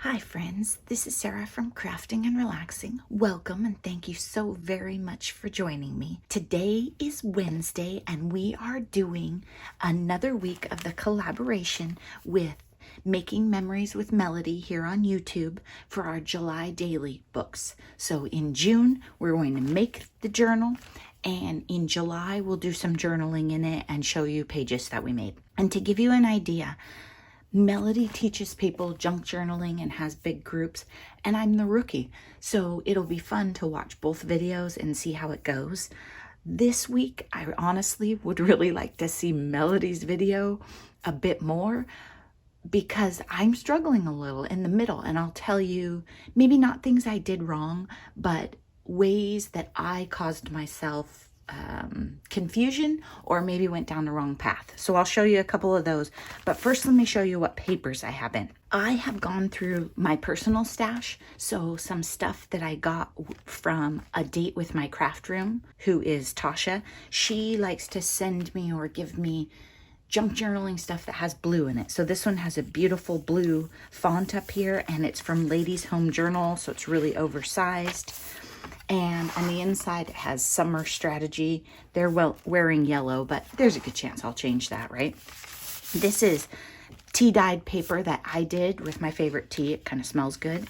Hi friends, this is Sarah from Crafting and Relaxing. Welcome and thank you so very much for joining me. Today is Wednesday and we are doing another week of the collaboration with Making Memories with Melody here on YouTube for our July daily books. So in June, we're going to make the journal, and in July, we'll do some journaling in it and show you pages that we made. And to give you an idea, Melody teaches people junk journaling and has big groups, and I'm the rookie. So it'll be fun to watch both videos and see how it goes. This week, I honestly would really like to see Melody's video a bit more because I'm struggling a little in the middle, and I'll tell you, maybe not things I did wrong, but ways that I caused myself confusion or maybe went down the wrong path. So I'll show you a couple of those. But first, let me show you what papers I have in. I have gone through my personal stash. So some stuff that I got from a date with my craft room, who is Tasha. She likes to send me or give me junk journaling stuff that has blue in it. So this one has a beautiful blue font up here, and it's from Ladies Home Journal. So it's really oversized. And on the inside, it has Summer Strategy. They're wearing yellow, but there's a good chance I'll change that, right? This is tea-dyed paper that I did with my favorite tea. It kind of smells good.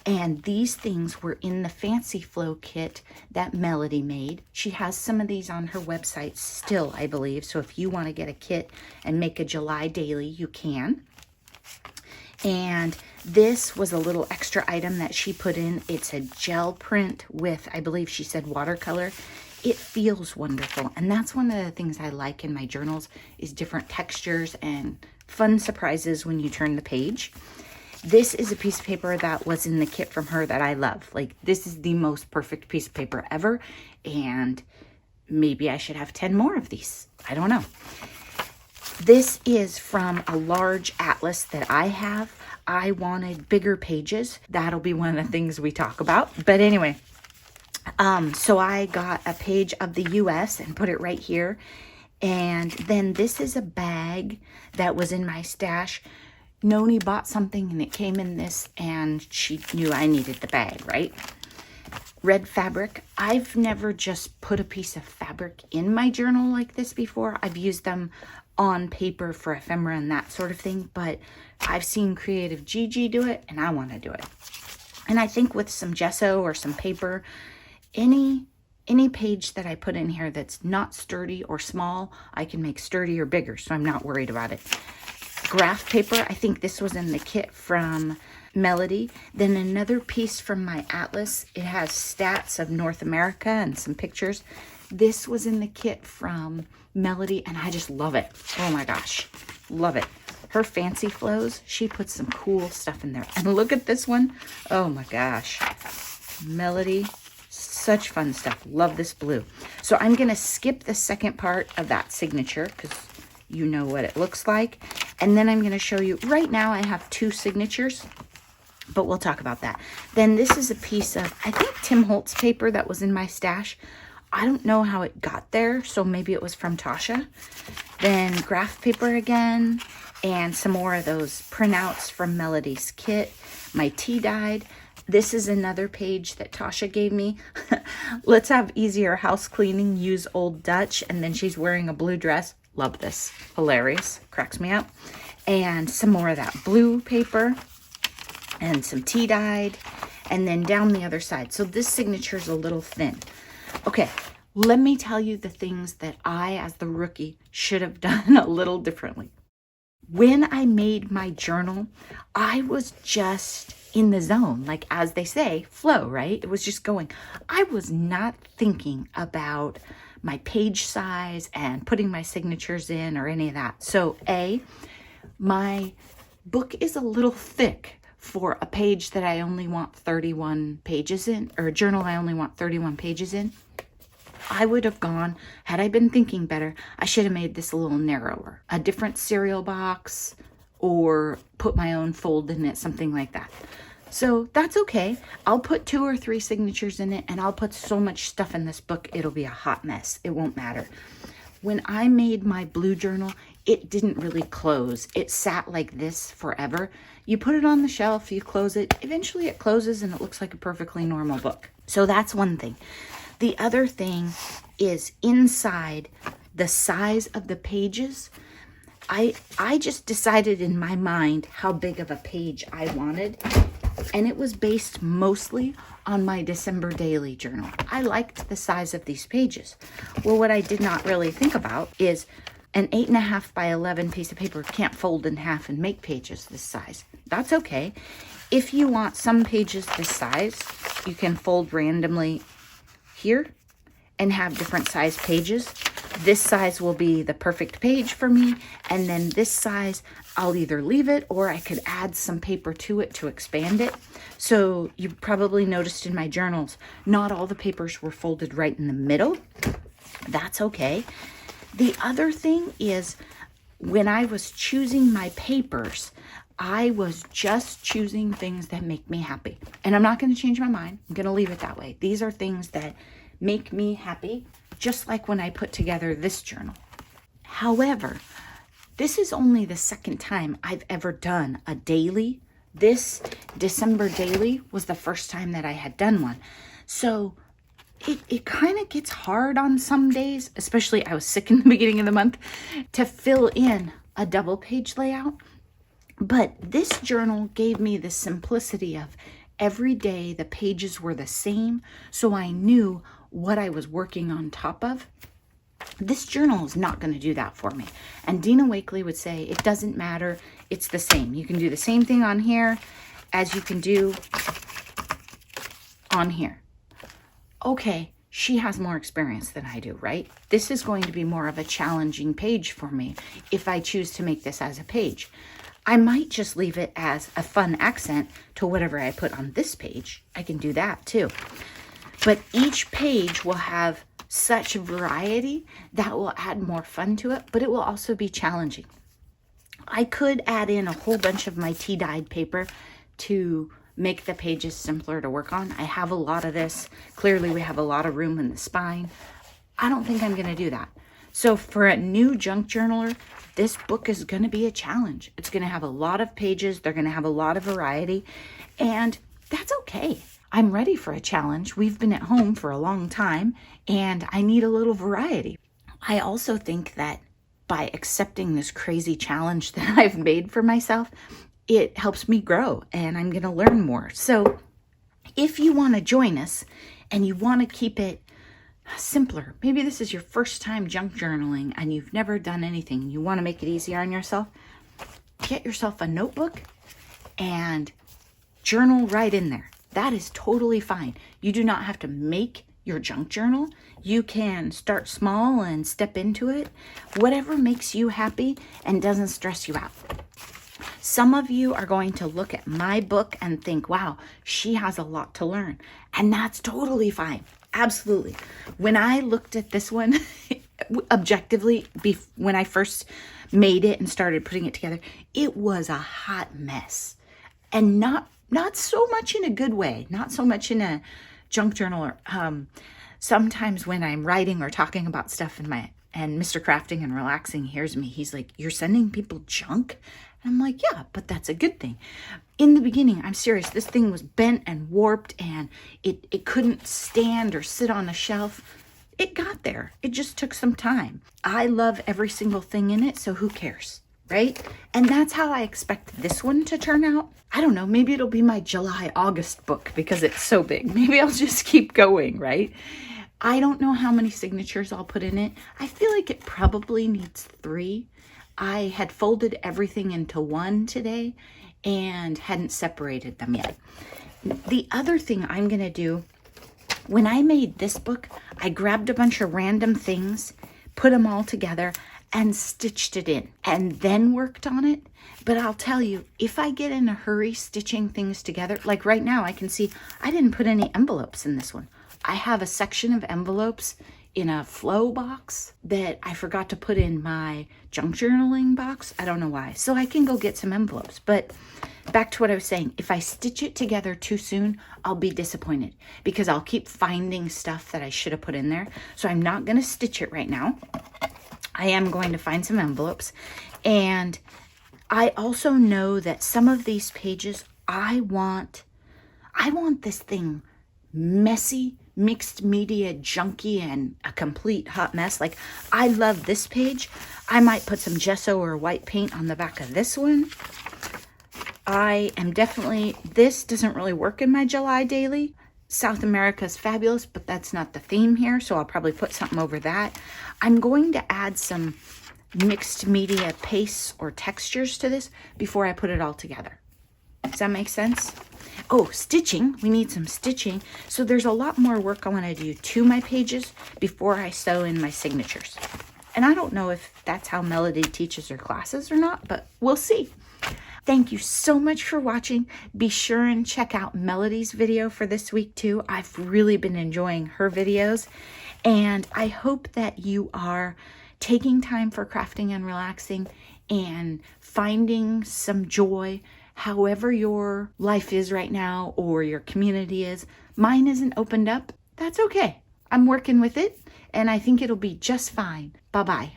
And these things were in the Fancy Flow kit that Melody made. She has some of these on her website still, I believe. So if you want to get a kit and make a July daily, you can. And this was a little extra item that she put in. It's a gel print with, I believe she said, watercolor. It feels wonderful. And that's one of the things I like in my journals is different textures and fun surprises when you turn the page. This is a piece of paper that was in the kit from her that I love. Like, this is the most perfect piece of paper ever. And maybe I should have 10 more of these. I don't know. This is from a large atlas that I have. I wanted bigger pages. That'll be one of the things we talk about. But anyway, so I got a page of the US and put it right here. And then this is a bag that was in my stash. Noni bought something and it came in this, and she knew I needed the bag, right? Red fabric. I've never just put a piece of fabric in my journal like this before. I've used them on paper for ephemera and that sort of thing, but I've seen Creative Gigi do it and I want to do it. And I think with some gesso or some paper, any page that I put in here that's not sturdy or small, I can make sturdy or bigger, so I'm not worried about it. Graph paper, I think this was in the kit from Melody. Then another piece from my atlas. It has stats of North America and some pictures. This was in the kit from Melody, and I just love it. Oh my gosh, love it. Her Fancy Flows, she puts some cool stuff in there. And look at this one. Oh my gosh, Melody, such fun stuff. Love this blue. So I'm gonna skip the second part of that signature because you know what it looks like. And then I'm gonna show you, right now I have 2 signatures, but we'll talk about that. Then this is a piece of, I think, Tim Holtz paper that was in my stash. I don't know how it got there, so maybe it was from Tasha. Then graph paper again, and some more of those printouts from Melody's kit. My tea dyed. This is another page that Tasha gave me. Let's have easier house cleaning, use Old Dutch, and then she's wearing a blue dress. Love this. Hilarious. Cracks me up. And some more of that blue paper and some tea dyed, and then down the other side. So this signature is a little thin. Okay, let me tell you the things that I, as the rookie, should have done a little differently. When I made my journal, I was just in the zone, like, as they say, flow, right? It was just going. I was not thinking about my page size and putting my signatures in or any of that. So my book is a little thick for a page that I only want 31 pages in, or a journal I only want 31 pages in. I would have gone, had I been thinking better, I should have made this a little narrower. A different cereal box, or put my own fold in it, something like that. So that's okay. I'll put 2 or 3 signatures in it, and I'll put so much stuff in this book, it'll be a hot mess. It won't matter. When I made my blue journal, it didn't really close. It sat like this forever. You put it on the shelf, you close it, eventually it closes and it looks like a perfectly normal book. So that's one thing. The other thing is inside the size of the pages. I just decided in my mind how big of a page I wanted, and it was based mostly on my December daily journal. I liked the size of these pages. Well, what I did not really think about is an 8.5 by 11 piece of paper can't fold in half and make pages this size. That's okay. If you want some pages this size, you can fold randomly here and have different size pages. This size will be the perfect page for me. And then this size, I'll either leave it or I could add some paper to it to expand it. So you probably noticed in my journals, not all the papers were folded right in the middle. That's okay. The other thing is when I was choosing my papers, I was just choosing things that make me happy. And I'm not going to change my mind. I'm going to leave it that way. These are things that make me happy, just like when I put together this journal. However, this is only the second time I've ever done a daily. This December daily was the first time that I had done one. So it kind of gets hard on some days, especially I was sick in the beginning of the month, to fill in a double page layout. But this journal gave me the simplicity of every day the pages were the same, so I knew what I was working on top of. This journal is not going to do that for me. And Dina Wakley would say, it doesn't matter, it's the same. You can do the same thing on here as you can do on here. Okay, she has more experience than I do, right? This is going to be more of a challenging page for me if I choose to make this as a page. I might just leave it as a fun accent to whatever I put on this page. I can do that too. But each page will have such variety that will add more fun to it, but it will also be challenging. I could add in a whole bunch of my tea-dyed paper to make the pages simpler to work on. I have a lot of this. Clearly, we have a lot of room in the spine. I don't think I'm going to do that. So for a new junk journaler, this book is going to be a challenge. It's going to have a lot of pages. They're going to have a lot of variety, and that's okay. I'm ready for a challenge. We've been at home for a long time, and I need a little variety. I also think that by accepting this crazy challenge that I've made for myself, it helps me grow, and I'm going to learn more. So if you want to join us and you want to keep it simpler, maybe this is your first time junk journaling and you've never done anything and you want to make it easier on yourself, get yourself a notebook and journal right in there. That is totally fine. You do not have to make your junk journal. You can start small and step into it. Whatever makes you happy and doesn't stress you out. Some of you are going to look at my book and think, wow, she has a lot to learn. And that's totally fine. Absolutely. When I looked at this one, objectively, when I first made it and started putting it together, it was a hot mess. And not so much in a good way, not so much in a junk journal. Or, sometimes when I'm writing or talking about stuff and Mr. Crafting and Relaxing hears me, he's like, you're sending people junk? And I'm like, yeah, but that's a good thing. In the beginning, I'm serious, this thing was bent and warped and it couldn't stand or sit on a shelf. It got there. It just took some time. I love every single thing in it, so who cares, right? And that's how I expect this one to turn out. I don't know, maybe it'll be my July-August book because it's so big. Maybe I'll just keep going, right? I don't know how many signatures I'll put in it. I feel like it probably needs 3. I had folded everything into one today and hadn't separated them yet. The other thing I'm going to do, when I made this book, I grabbed a bunch of random things, put them all together, and stitched it in, and then worked on it. But I'll tell you, if I get in a hurry stitching things together, like right now, I can see I didn't put any envelopes in this one. I have a section of envelopes in a flow box that I forgot to put in my junk journaling box. I don't know why. So I can go get some envelopes. But back to what I was saying, if I stitch it together too soon, I'll be disappointed because I'll keep finding stuff that I should have put in there. So I'm not going to stitch it right now. I am going to find some envelopes. And I also know that some of these pages, I want this thing messy, mixed media, junky, and a complete hot mess. Like, I love this page. I might put some gesso or white paint on the back of this one. I am definitely, this doesn't really work in my July daily. South America is fabulous, but that's not the theme here, so I'll probably put something over that. I'm going to add some mixed media pastes or textures to this before I put it all together. Does that make sense? Oh, stitching. We need some stitching. So there's a lot more work I want to do to my pages before I sew in my signatures. And I don't know if that's how Melody teaches her classes or not, but we'll see. Thank you so much for watching. Be sure and check out Melody's video for this week too. I've really been enjoying her videos, and I hope that you are taking time for crafting and relaxing and finding some joy however your life is right now or your community is. Mine isn't opened up. That's okay. I'm working with it, and I think it'll be just fine. Bye-bye.